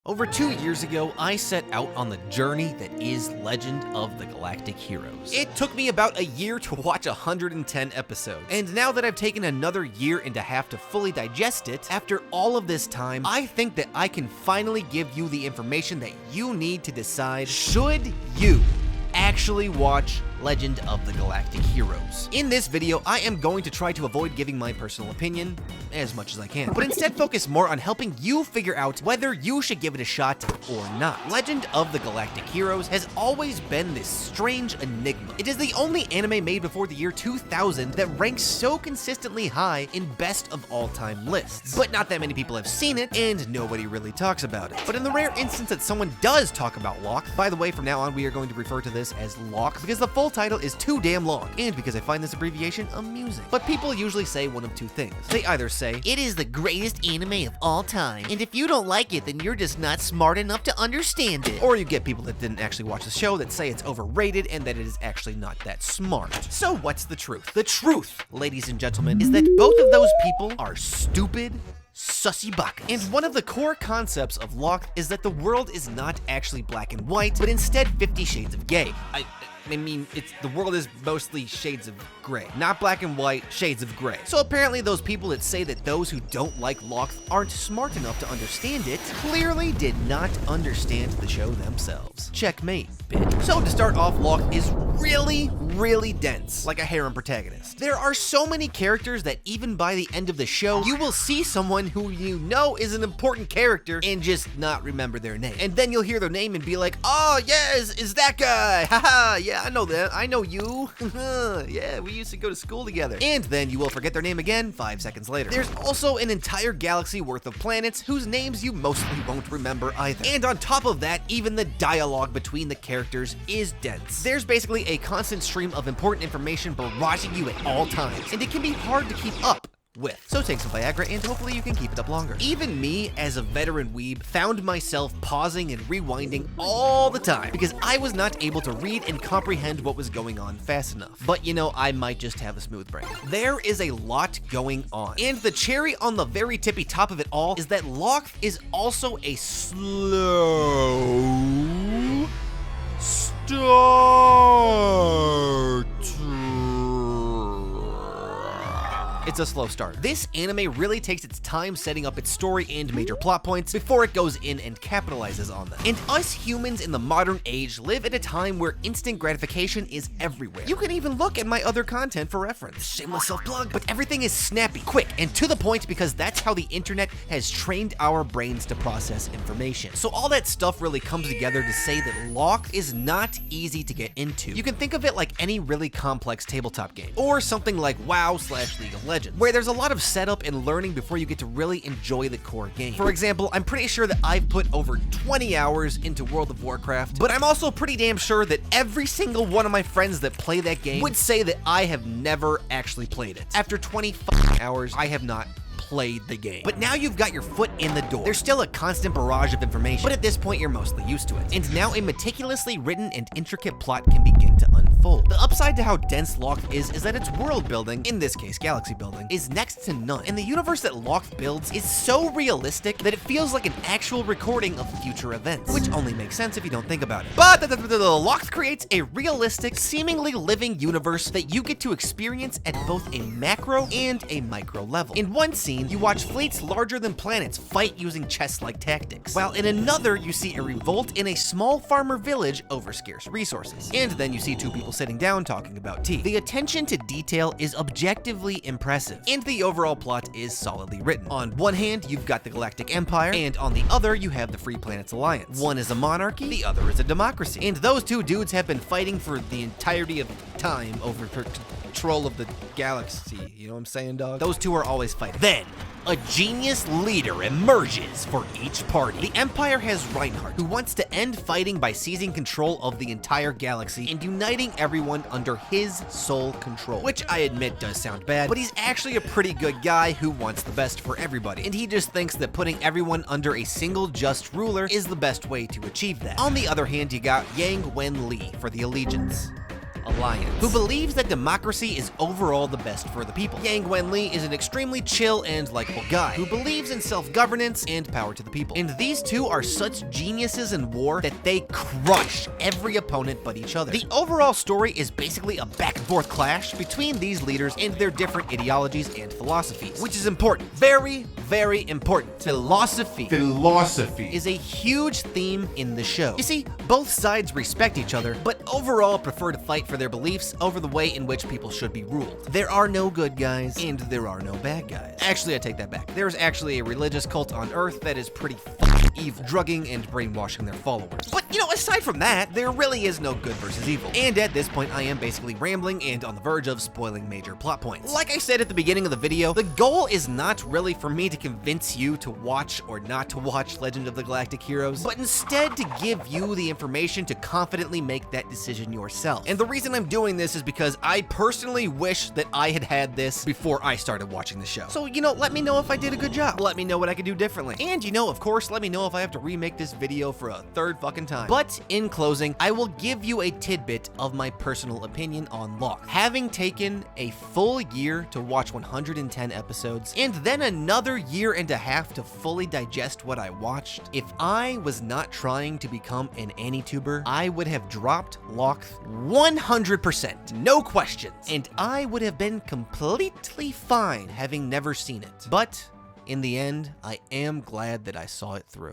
Over 2 years ago, I set out on the journey that is Legend of the Galactic Heroes. It took me about a year to watch 110 episodes, and now that I've taken another year and a half to fully digest it, after all of this time, I think that I can finally give you the information that you need to decide, should you actually watch Legend of the Galactic Heroes. In this video, I am going to try to avoid giving my personal opinion as much as I can, but instead focus more on helping you figure out whether you should give it a shot or not. Legend of the Galactic Heroes has always been this strange enigma. It is the only anime made before the year 2000 that ranks so consistently high in best of all time lists. But not that many people have seen it, and nobody really talks about it. But in the rare instance that someone does talk about 𝐒𝐂𝐄𝐄, by the way, from now on we are going to refer to this as 𝐒𝐂𝐄𝐄 because the full title is too damn long, and because I find this abbreviation amusing. But people usually say one of two things. They either say, "It is the greatest anime of all time, and if you don't like it, then you're just not smart enough to understand it." Or you get people that didn't actually watch the show that say it's overrated and that it is actually not that smart. So what's the truth? The truth, ladies and gentlemen, is that both of those people are stupid sussy buckets. And one of the core concepts of 𝐒𝐂𝐄𝐄 is that the world is not actually black and white, but instead 50 shades of gay. I mean, the world is mostly shades of gray. Not black and white, shades of gray. So apparently those people that say that those who don't like 𝐒𝐂𝐄𝐄 aren't smart enough to understand it clearly did not understand the show themselves. Checkmate, bitch. So to start off, 𝐒𝐂𝐄𝐄 is really dense, like a harem protagonist. There are so many characters that even by the end of the show, you will see someone who you know is an important character and just not remember their name. And then you'll hear their name and be like, "Oh, yes, is that guy? Haha, yeah, I know that. I know you. Yeah, we used to go to school together." And then you will forget their name again 5 seconds later. There's also an entire galaxy worth of planets whose names you mostly won't remember either. And on top of that, even the dialogue between the characters is dense. There's basically a constant stream of important information barraging you at all times, and it can be hard to keep up with. So take some Viagra and hopefully you can keep it up longer. Even me, as a veteran weeb, found myself pausing and rewinding all the time because I was not able to read and comprehend what was going on fast enough. But you know, I might just have a smooth brain. There is a lot going on. And the cherry on the very tippy top of it all is that 𝐒𝐂𝐄𝐄 is also a slow start. It's a slow start. This anime really takes its time setting up its story and major plot points before it goes in and capitalizes on them. And us humans in the modern age live at a time where instant gratification is everywhere. You can even look at my other content for reference. Shameless self-plug, but everything is snappy, quick, and to the point because that's how the internet has trained our brains to process information. So all that stuff really comes together to say that 𝐒𝐂𝐄𝐄 is not easy to get into. You can think of it like any really complex tabletop game, or something like WoW/League of Legends, where there's a lot of setup and learning before you get to really enjoy the core game. For example, I'm pretty sure that I've put over 20 hours into World of Warcraft, but I'm also pretty damn sure that every single one of my friends that play that game would say that I have never actually played it. After 20 hours, I have not played the game. But now you've got your foot in the door. There's still a constant barrage of information, but at this point you're mostly used to it. And now a meticulously written and intricate plot can begin to unfold. The upside to how dense 𝐒𝐂𝐄𝐄 is that its world building, in this case galaxy building, is next to none. And the universe that 𝐒𝐂𝐄𝐄 builds is so realistic that it feels like an actual recording of future events, which only makes sense if you don't think about it. But 𝐒𝐂𝐄𝐄 creates a realistic, seemingly living universe that you get to experience at both a macro and a micro level. In one scene, you watch fleets larger than planets fight using chess-like tactics, while in another you see a revolt in a small farmer village over scarce resources. And then you see two people sitting down talking about tea. The attention to detail is objectively impressive, and the overall plot is solidly written. On one hand, you've got the Galactic Empire, and on the other, you have the Free Planets Alliance. One is a monarchy, the other is a democracy. And those two dudes have been fighting for the entirety of time over control of the galaxy. You know what I'm saying, dog? Those two are always fighting. Then, a genius leader emerges for each party. The Empire has Reinhard, who wants to end fighting by seizing control of the entire galaxy and uniting everyone under his sole control. Which I admit does sound bad, but he's actually a pretty good guy who wants the best for everybody. And he just thinks that putting everyone under a single just ruler is the best way to achieve that. On the other hand, you got Wen-li for the allegiance. alliance, who believes that democracy is overall the best for the people. Yang Wen-li is an extremely chill and likable guy, who believes in self-governance and power to the people. And these two are such geniuses in war that they crush every opponent but each other. The overall story is basically a back-and-forth clash between these leaders and their different ideologies and philosophies, which is important. Very, very important. Philosophy is a huge theme in the show. You see, both sides respect each other, but overall prefer to fight for their beliefs over the way in which people should be ruled. There are no good guys, and there are no bad guys. Actually, I take that back. There's actually a religious cult on Earth that is pretty evil, drugging and brainwashing their followers. But, you know, aside from that, there really is no good versus evil. And at this point, I am basically rambling and on the verge of spoiling major plot points. Like I said at the beginning of the video, the goal is not really for me to convince you to watch or not to watch Legend of the Galactic Heroes, but instead to give you the information to confidently make that decision yourself. And the reason I'm doing this is because I personally wish that I had had this before I started watching the show. So, you know, let me know if I did a good job. Let me know what I could do differently. And, you know, of course, let me know if I have to remake this video for a third fucking time. But in closing, I will give you a tidbit of my personal opinion on Lock. Having taken a full year to watch 110 episodes, and then another year and a half to fully digest what I watched, if I was not trying to become an AniTuber, I would have dropped Lock 100%, no questions, and I would have been completely fine having never seen it. But in the end, I am glad that I saw it through.